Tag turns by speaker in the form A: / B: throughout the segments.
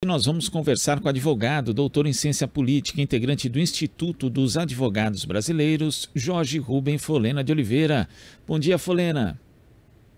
A: Nós vamos conversar com o advogado, doutor em ciência política, integrante do Instituto dos Advogados Brasileiros, Jorge Rubem Folena de Oliveira. Bom dia, Folena.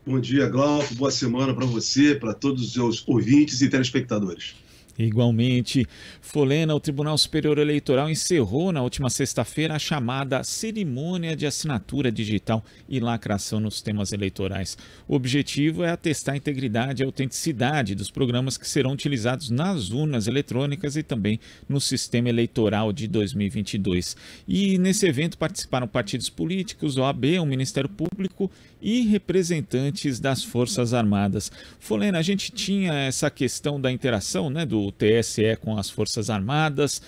B: Bom dia, Glauco. Boa semana para você, para todos os seus ouvintes e telespectadores.
A: Igualmente, Folena, o Tribunal Superior Eleitoral encerrou na última sexta-feira a chamada cerimônia de assinatura digital e lacração nos temas eleitorais. O objetivo é atestar a integridade e a autenticidade dos programas que serão utilizados nas urnas eletrônicas e também no sistema eleitoral de 2022. E nesse evento participaram partidos políticos, OAB, o Ministério Público e representantes das Forças Armadas. Folena, a gente tinha essa questão da interação, né, do TSE com as Forças Armadas,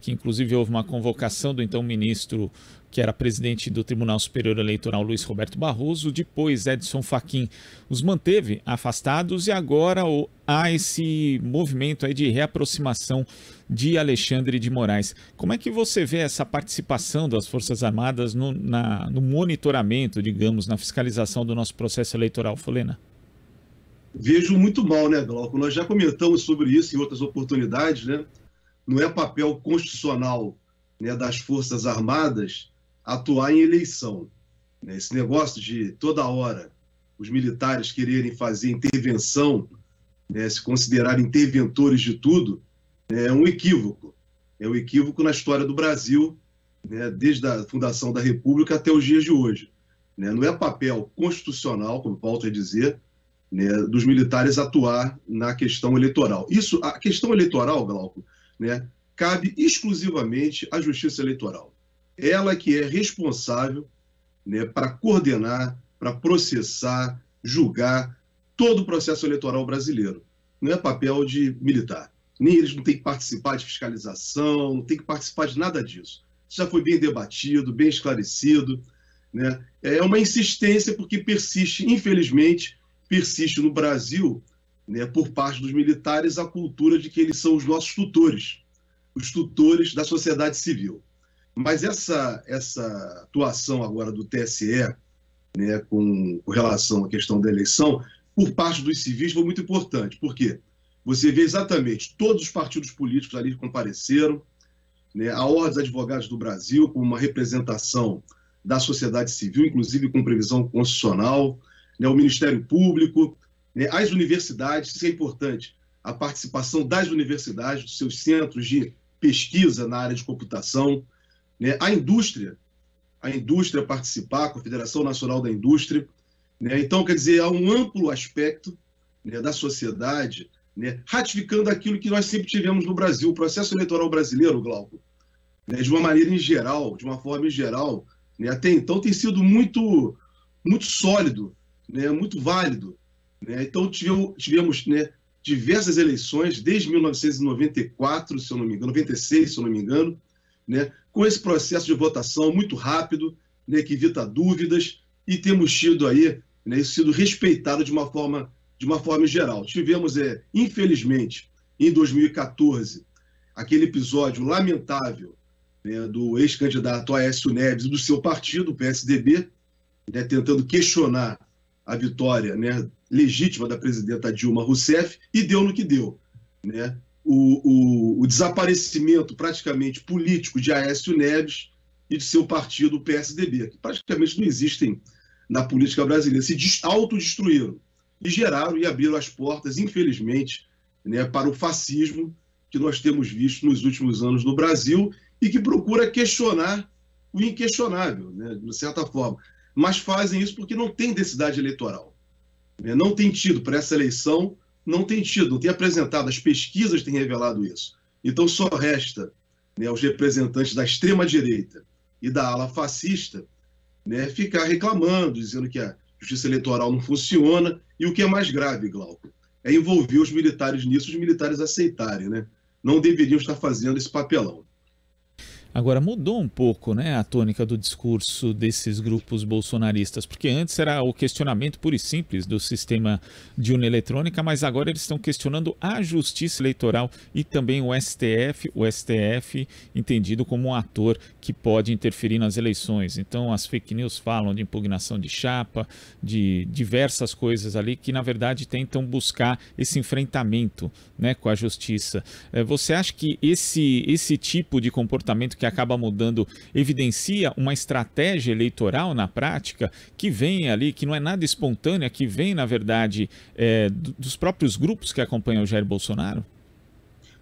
A: que inclusive houve uma convocação do então ministro, que era presidente do Tribunal Superior Eleitoral, Luiz Roberto Barroso. Depois, Edson Fachin os manteve afastados e agora há esse movimento aí de reaproximação de Alexandre de Moraes. Como é que você vê essa participação das Forças Armadas no monitoramento, digamos, na fiscalização do nosso processo eleitoral, Folena?
B: Vejo muito mal, né, Glauco? Nós já comentamos sobre isso em outras oportunidades, né? Não é papel constitucional, né, das Forças Armadas atuar em eleição. Esse negócio de toda hora os militares quererem fazer intervenção, né, se considerarem interventores de tudo, é um equívoco. É um equívoco na história do Brasil, né, desde a fundação da República até os dias de hoje. Né? Não é papel constitucional, como volto a dizer, né, dos militares atuar na questão eleitoral. A questão eleitoral, Glauco, né, cabe exclusivamente à Justiça Eleitoral. Ela que é responsável, né, para coordenar, para processar, julgar todo o processo eleitoral brasileiro. Não é papel de militar. Nem eles não têm que participar de fiscalização, não têm que participar de nada disso. Isso já foi bem debatido, bem esclarecido. Né? É uma insistência porque persiste, infelizmente, persiste no Brasil, né, por parte dos militares, a cultura de que eles são os nossos tutores, os tutores da sociedade civil. Mas essa atuação agora do TSE, né, com relação à questão da eleição, por parte dos civis foi muito importante. Por quê? Você vê exatamente todos os partidos políticos ali compareceram, né, a Ordem dos Advogados do Brasil, com uma representação da sociedade civil, inclusive com previsão constitucional, né, o Ministério Público, né, as universidades, isso é importante, a participação das universidades, dos seus centros de pesquisa na área de computação, né, a indústria participar, a Confederação Nacional da Indústria. Né, então, quer dizer, há um amplo aspecto, né, da sociedade, né, ratificando aquilo que nós sempre tivemos no Brasil, o processo eleitoral brasileiro, Glauco, né, de uma maneira em geral, de uma forma em geral, né, até então tem sido muito sólido, né, muito válido. Né? Então, tivemos, né, diversas eleições, desde 1994, se eu não me engano, 96, se eu não me engano, né, com esse processo de votação muito rápido, né, que evita dúvidas, e temos tido aí, né, isso sido respeitado de uma forma geral. Tivemos, infelizmente, em 2014, aquele episódio lamentável, né, do ex-candidato Aécio Neves e do seu partido, o PSDB, né, tentando questionar a vitória, né, legítima da presidenta Dilma Rousseff, e deu no que deu. Né? O desaparecimento praticamente político de Aécio Neves e de seu partido, o PSDB, que praticamente não existem na política brasileira, se autodestruíram e geraram e abriram as portas, infelizmente, né, para o fascismo que nós temos visto nos últimos anos no Brasil e que procura questionar o inquestionável, né, de certa forma. Mas fazem isso porque não tem densidade eleitoral. Né? Não tem tido, para essa eleição, não tem apresentado, as pesquisas têm revelado isso. Então só resta, né, aos representantes da extrema-direita e da ala fascista, né, ficar reclamando, dizendo que a justiça eleitoral não funciona, e o que é mais grave, Glauco, é envolver os militares nisso, os militares aceitarem. Né? Não deveriam estar fazendo esse papelão.
A: Agora mudou um pouco, né, a tônica do discurso desses grupos bolsonaristas, porque antes era o questionamento puro e simples do sistema de urna eletrônica, mas agora eles estão questionando a justiça eleitoral e também o STF entendido como um ator que pode interferir nas eleições. Então as fake news falam de impugnação de chapa, de diversas coisas ali que na verdade tentam buscar esse enfrentamento, né, com a justiça. Você acha que esse tipo de comportamento que acaba mudando evidencia uma estratégia eleitoral na prática que vem ali, que não é nada espontânea, que vem na verdade dos próprios grupos que acompanham o Jair Bolsonaro?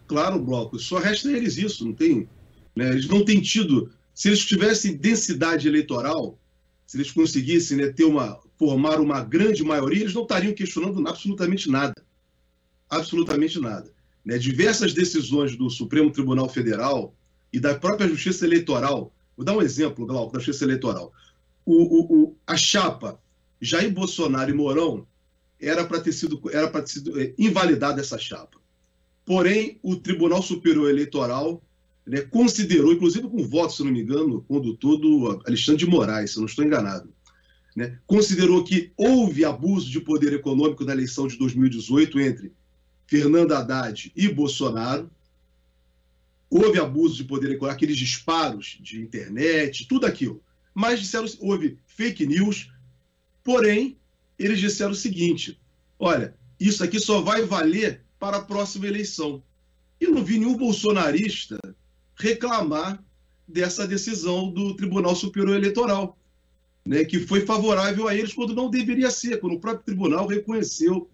B: Claro, Bloco, só resta eles isso, não tem, né, eles não têm tido, se eles tivessem densidade eleitoral, se eles conseguissem, né, formar uma grande maioria, eles não estariam questionando absolutamente nada. Absolutamente nada. Né? Diversas decisões do Supremo Tribunal Federal e da própria Justiça Eleitoral, vou dar um exemplo, Glauco, da Justiça Eleitoral. A chapa Jair Bolsonaro e Mourão era para ter sido invalidada essa chapa. Porém, o Tribunal Superior Eleitoral, né, considerou, inclusive com voto, se não me engano, o condutor do Alexandre de Moraes, se eu não estou enganado, né, considerou que houve abuso de poder econômico na eleição de 2018 entre Fernando Haddad e Bolsonaro. Houve abuso de poder econômico, aqueles disparos de internet, tudo aquilo. Mas disseram, houve fake news, porém, eles disseram o seguinte: olha, isso aqui só vai valer para a próxima eleição. E não vi nenhum bolsonarista reclamar dessa decisão do Tribunal Superior Eleitoral, né, que foi favorável a eles quando não deveria ser, quando o próprio tribunal reconheceu,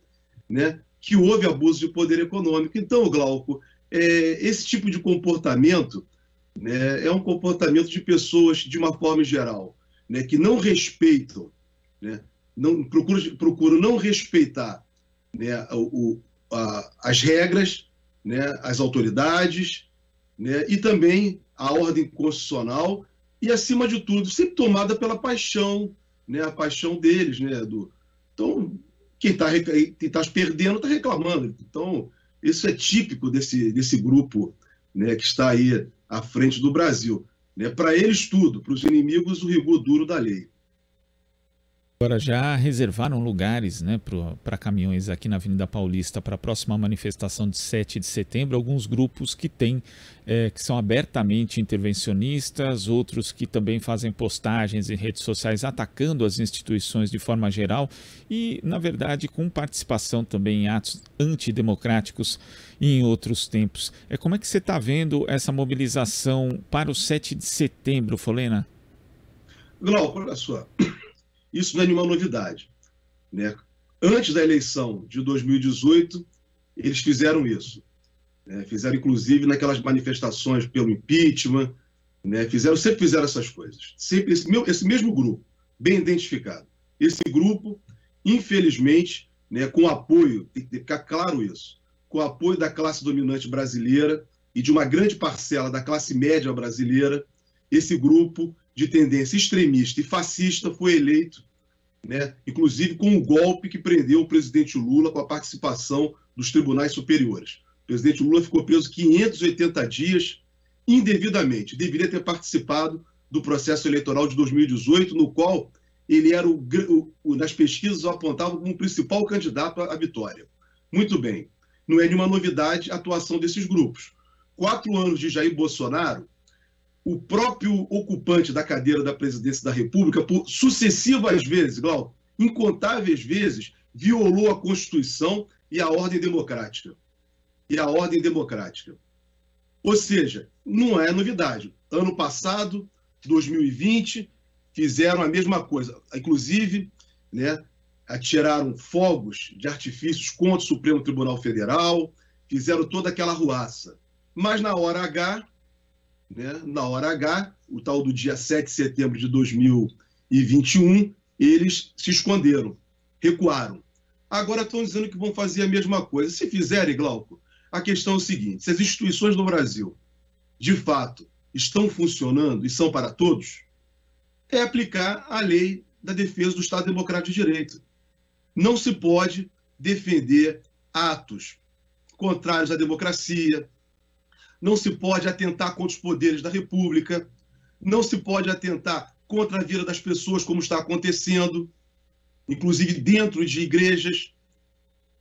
B: né, que houve abuso de poder econômico. Então, Glauco, esse tipo de comportamento, né, é um comportamento de pessoas, de uma forma geral, né, que não respeitam, né, procuram não respeitar, né, as regras, né, as autoridades, né, e também a ordem constitucional e, acima de tudo, sempre tomada pela paixão, né, a paixão deles. Né, então, quem está perdendo está reclamando. Então, isso é típico desse grupo, né, que está aí à frente do Brasil. Né? Para eles, tudo. Para os inimigos, o rigor duro da lei.
A: Agora já reservaram lugares, né, para caminhões aqui na Avenida Paulista para a próxima manifestação de 7 de setembro. Alguns grupos que que são abertamente intervencionistas, outros que também fazem postagens em redes sociais atacando as instituições de forma geral e, na verdade, com participação também em atos antidemocráticos em outros tempos. Como é que você está vendo essa mobilização para o 7 de setembro, Folena?
B: Glauco, olha só. Isso não é nenhuma novidade. Né? Antes da eleição de 2018, eles fizeram isso. Né? Fizeram, inclusive, naquelas manifestações pelo impeachment, né? Sempre fizeram essas coisas. Sempre esse mesmo grupo, bem identificado. Esse grupo, infelizmente, né, com apoio, tem que ficar claro isso, com apoio da classe dominante brasileira e de uma grande parcela da classe média brasileira, esse grupo de tendência extremista e fascista foi eleito, né, inclusive com o golpe que prendeu o presidente Lula com a participação dos tribunais superiores. O presidente Lula ficou preso 580 dias indevidamente. Deveria ter participado do processo eleitoral de 2018, no qual ele era, nas pesquisas, apontava como o principal candidato à vitória. Muito bem. Não é nenhuma novidade a atuação desses grupos. 4 anos de Jair Bolsonaro, o próprio ocupante da cadeira da presidência da República, por sucessivas vezes, Glauco, incontáveis vezes, violou a Constituição e a ordem democrática. Ou seja, não é novidade. Ano passado, 2020, fizeram a mesma coisa. Inclusive, né, atiraram fogos de artifícios contra o Supremo Tribunal Federal, fizeram toda aquela arruaça. Mas na hora H, o tal do dia 7 de setembro de 2021, eles se esconderam, recuaram. Agora estão dizendo que vão fazer a mesma coisa. Se fizerem, Glauco, a questão é o seguinte: se as instituições do Brasil, de fato, estão funcionando e são para todos, é aplicar a lei da defesa do Estado Democrático de Direito. Não se pode defender atos contrários à democracia, não se pode atentar contra os poderes da República, não se pode atentar contra a vida das pessoas, como está acontecendo, inclusive dentro de igrejas.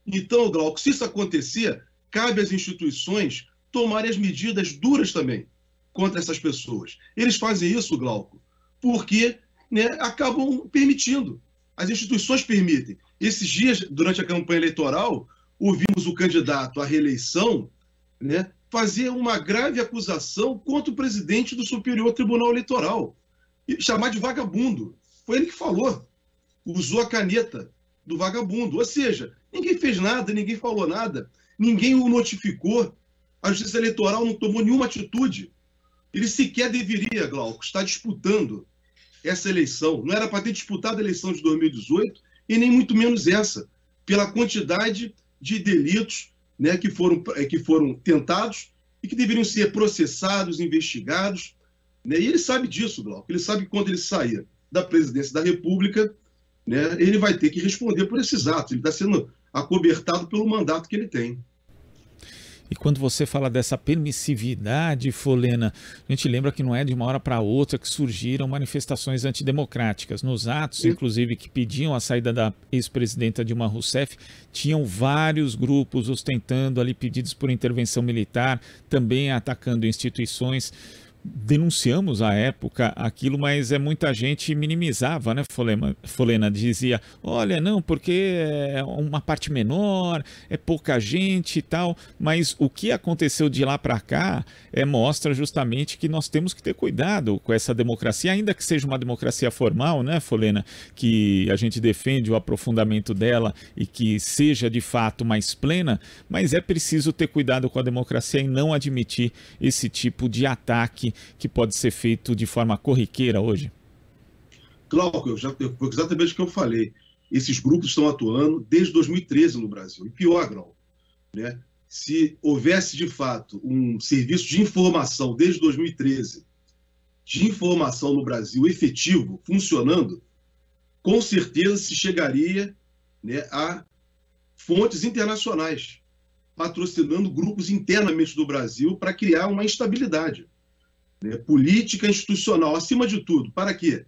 B: Então, Glauco, se isso acontecer, cabe às instituições tomarem as medidas duras também contra essas pessoas. Eles fazem isso, Glauco, porque, né, acabam permitindo. As instituições permitem. Esses dias, durante a campanha eleitoral, ouvimos o candidato à reeleição, né, fazer uma grave acusação contra o presidente do Superior Tribunal Eleitoral, e chamar de vagabundo. Foi ele que falou. Usou a caneta do vagabundo. Ou seja, ninguém fez nada, ninguém falou nada, ninguém o notificou. A Justiça Eleitoral não tomou nenhuma atitude. Ele sequer deveria, Glauco, estar disputando essa eleição. Não era para ter disputado a eleição de 2018 e nem muito menos essa, pela quantidade de delitos, né, que foram tentados e que deveriam ser processados, investigados. Né? E ele sabe disso, Glauco. Ele sabe que quando ele sair da presidência da República, né, ele vai ter que responder por esses atos. Ele está sendo acobertado pelo mandato que ele tem.
A: E quando você fala dessa permissividade, Folena, a gente lembra que não é de uma hora para outra que surgiram manifestações antidemocráticas. Nos atos, inclusive, que pediam a saída da ex-presidenta Dilma Rousseff, tinham vários grupos ostentando ali pedidos por intervenção militar, também atacando instituições. Denunciamos à época aquilo, mas muita gente minimizava, né, Folena? Dizia, olha, não, porque é uma parte menor, é pouca gente e tal, mas o que aconteceu de lá para cá mostra justamente que nós temos que ter cuidado com essa democracia, ainda que seja uma democracia formal, né, Folena, que a gente defende o aprofundamento dela e que seja de fato mais plena, mas é preciso ter cuidado com a democracia e não admitir esse tipo de ataque que pode ser feito de forma corriqueira hoje?
B: Glauco, foi exatamente o que eu falei. Esses grupos estão atuando desde 2013 no Brasil. E pior, Glauco, né? Se houvesse de fato um serviço de informação desde 2013, de informação no Brasil efetivo, funcionando, com certeza se chegaria, né, a fontes internacionais, patrocinando grupos internamente do Brasil para criar uma instabilidade. Né, política institucional, acima de tudo. Para quê?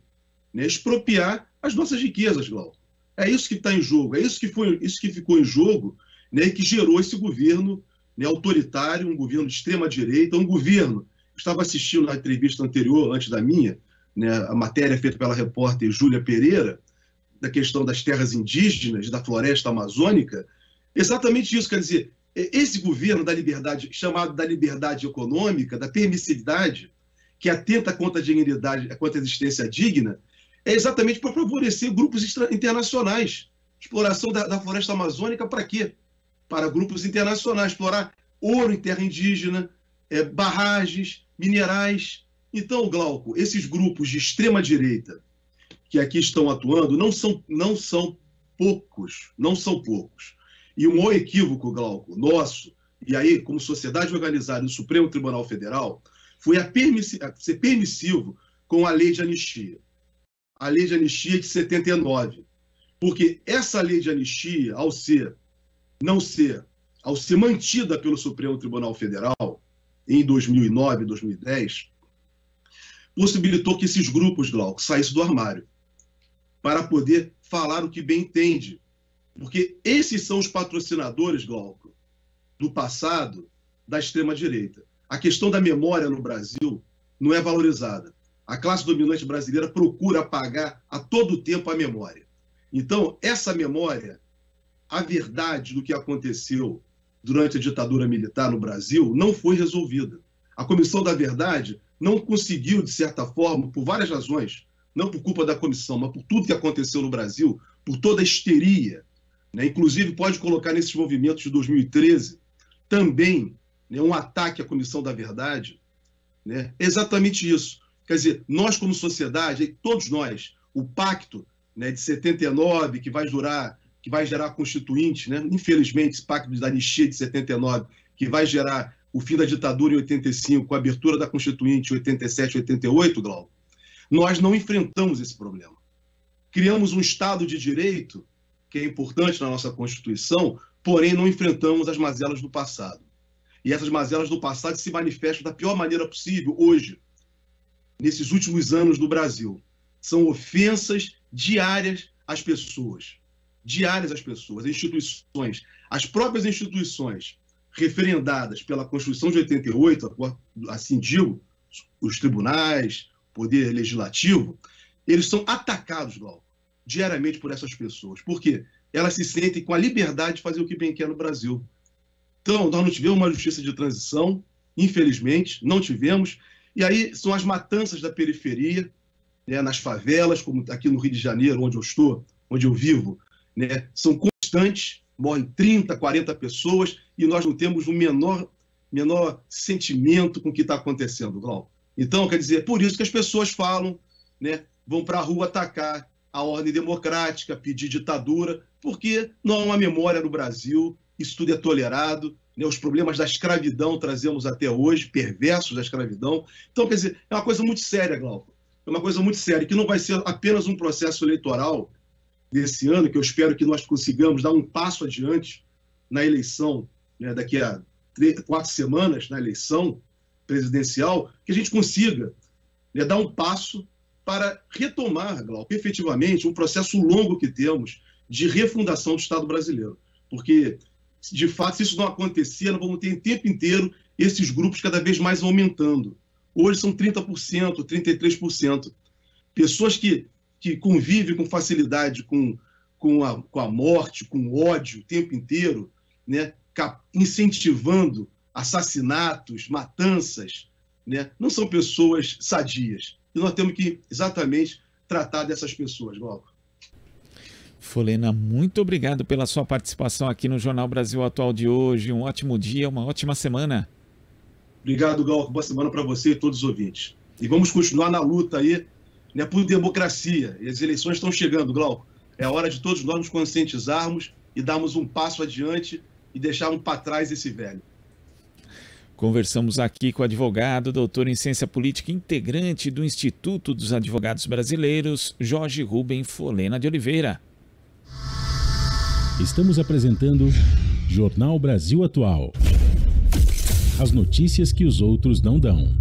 B: Né, expropriar as nossas riquezas, Glauco. É isso que está em jogo, é isso que ficou em jogo, né, e que gerou esse governo, né, autoritário, um governo de extrema-direita, um governo. Estava assistindo na entrevista anterior, antes da minha, né, a matéria feita pela repórter Júlia Pereira, da questão das terras indígenas, da floresta amazônica. Exatamente isso, quer dizer, esse governo da liberdade, chamado da liberdade econômica, da permissividade, que atenta contra a dignidade, contra a existência digna, é exatamente para favorecer grupos internacionais. Exploração da floresta amazônica para quê? Para grupos internacionais, explorar ouro em terra indígena, barragens, minerais. Então, Glauco, esses grupos de extrema-direita que aqui estão atuando não são poucos. E um maior equívoco, Glauco, nosso, e aí, como sociedade organizada do Supremo Tribunal Federal, foi ser permissivo com a lei de anistia. A lei de anistia de 79. Porque essa lei de anistia, ao ser mantida pelo Supremo Tribunal Federal, em 2009, 2010, possibilitou que esses grupos, Glauco, saíssem do armário para poder falar o que bem entende. Porque esses são os patrocinadores, Glauco, do passado da extrema-direita. A questão da memória no Brasil não é valorizada. A classe dominante brasileira procura apagar a todo tempo a memória. Então, essa memória, a verdade do que aconteceu durante a ditadura militar no Brasil, não foi resolvida. A Comissão da Verdade não conseguiu, de certa forma, por várias razões, não por culpa da comissão, mas por tudo que aconteceu no Brasil, por toda a histeria, né? Inclusive pode colocar nesses movimentos de 2013 também, né, um ataque à Comissão da Verdade, né? Exatamente isso. Quer dizer, nós como sociedade, todos nós, o pacto, né, de 79, que vai gerar a Constituinte, né? Infelizmente, esse pacto da anistia de 79, que vai gerar o fim da ditadura em 85, com a abertura da Constituinte em 87, 88, Glauco, nós não enfrentamos esse problema. Criamos um Estado de Direito, que é importante na nossa Constituição, porém não enfrentamos as mazelas do passado. E essas mazelas do passado se manifestam da pior maneira possível hoje, nesses últimos anos no Brasil. São ofensas diárias às pessoas. Diárias às pessoas, às instituições. As próprias instituições referendadas pela Constituição de 88, assim digo, os tribunais, poder legislativo, eles são atacados, Glauco, diariamente por essas pessoas. Por quê? Elas se sentem com a liberdade de fazer o que bem quer no Brasil. Então, nós não tivemos uma justiça de transição, infelizmente, não tivemos. E aí são as matanças da periferia, né, nas favelas, como aqui no Rio de Janeiro, onde eu estou, onde eu vivo, né, são constantes, morrem 30, 40 pessoas e nós não temos o menor sentimento com o que está acontecendo, Glauco. Então, quer dizer, é por isso que as pessoas falam, né, vão para a rua atacar a ordem democrática, pedir ditadura, porque não há uma memória no Brasil, isso tudo é tolerado, né, os problemas da escravidão trazemos até hoje, perversos da escravidão. Então, quer dizer, é uma coisa muito séria, Glauco. É uma coisa muito séria, que não vai ser apenas um processo eleitoral desse ano, que eu espero que nós consigamos dar um passo adiante na eleição, né, daqui a 4 semanas, na eleição presidencial, que a gente consiga, né, dar um passo para retomar, Glauco, efetivamente, um processo longo que temos de refundação do Estado brasileiro. Porque, de fato, se isso não acontecer, nós vamos ter o tempo inteiro esses grupos cada vez mais aumentando. Hoje são 30%, 33%. Pessoas que convivem com facilidade com a morte, com o ódio o tempo inteiro, né, incentivando assassinatos, matanças, né, não são pessoas sadias. E nós temos que exatamente tratar dessas pessoas, Glauco.
A: Folena, muito obrigado pela sua participação aqui no Jornal Brasil Atual de hoje. Um ótimo dia, uma ótima semana.
B: Obrigado, Glauco. Boa semana para você e todos os ouvintes. E vamos continuar na luta aí, né, por democracia. E as eleições estão chegando, Glauco. É a hora de todos nós nos conscientizarmos e darmos um passo adiante e deixarmos para trás esse velho.
A: Conversamos aqui com o advogado, doutor em ciência política, integrante do Instituto dos Advogados Brasileiros, Jorge Rubem Folena de Oliveira.
C: Estamos apresentando Jornal Brasil Atual. As notícias que os outros não dão.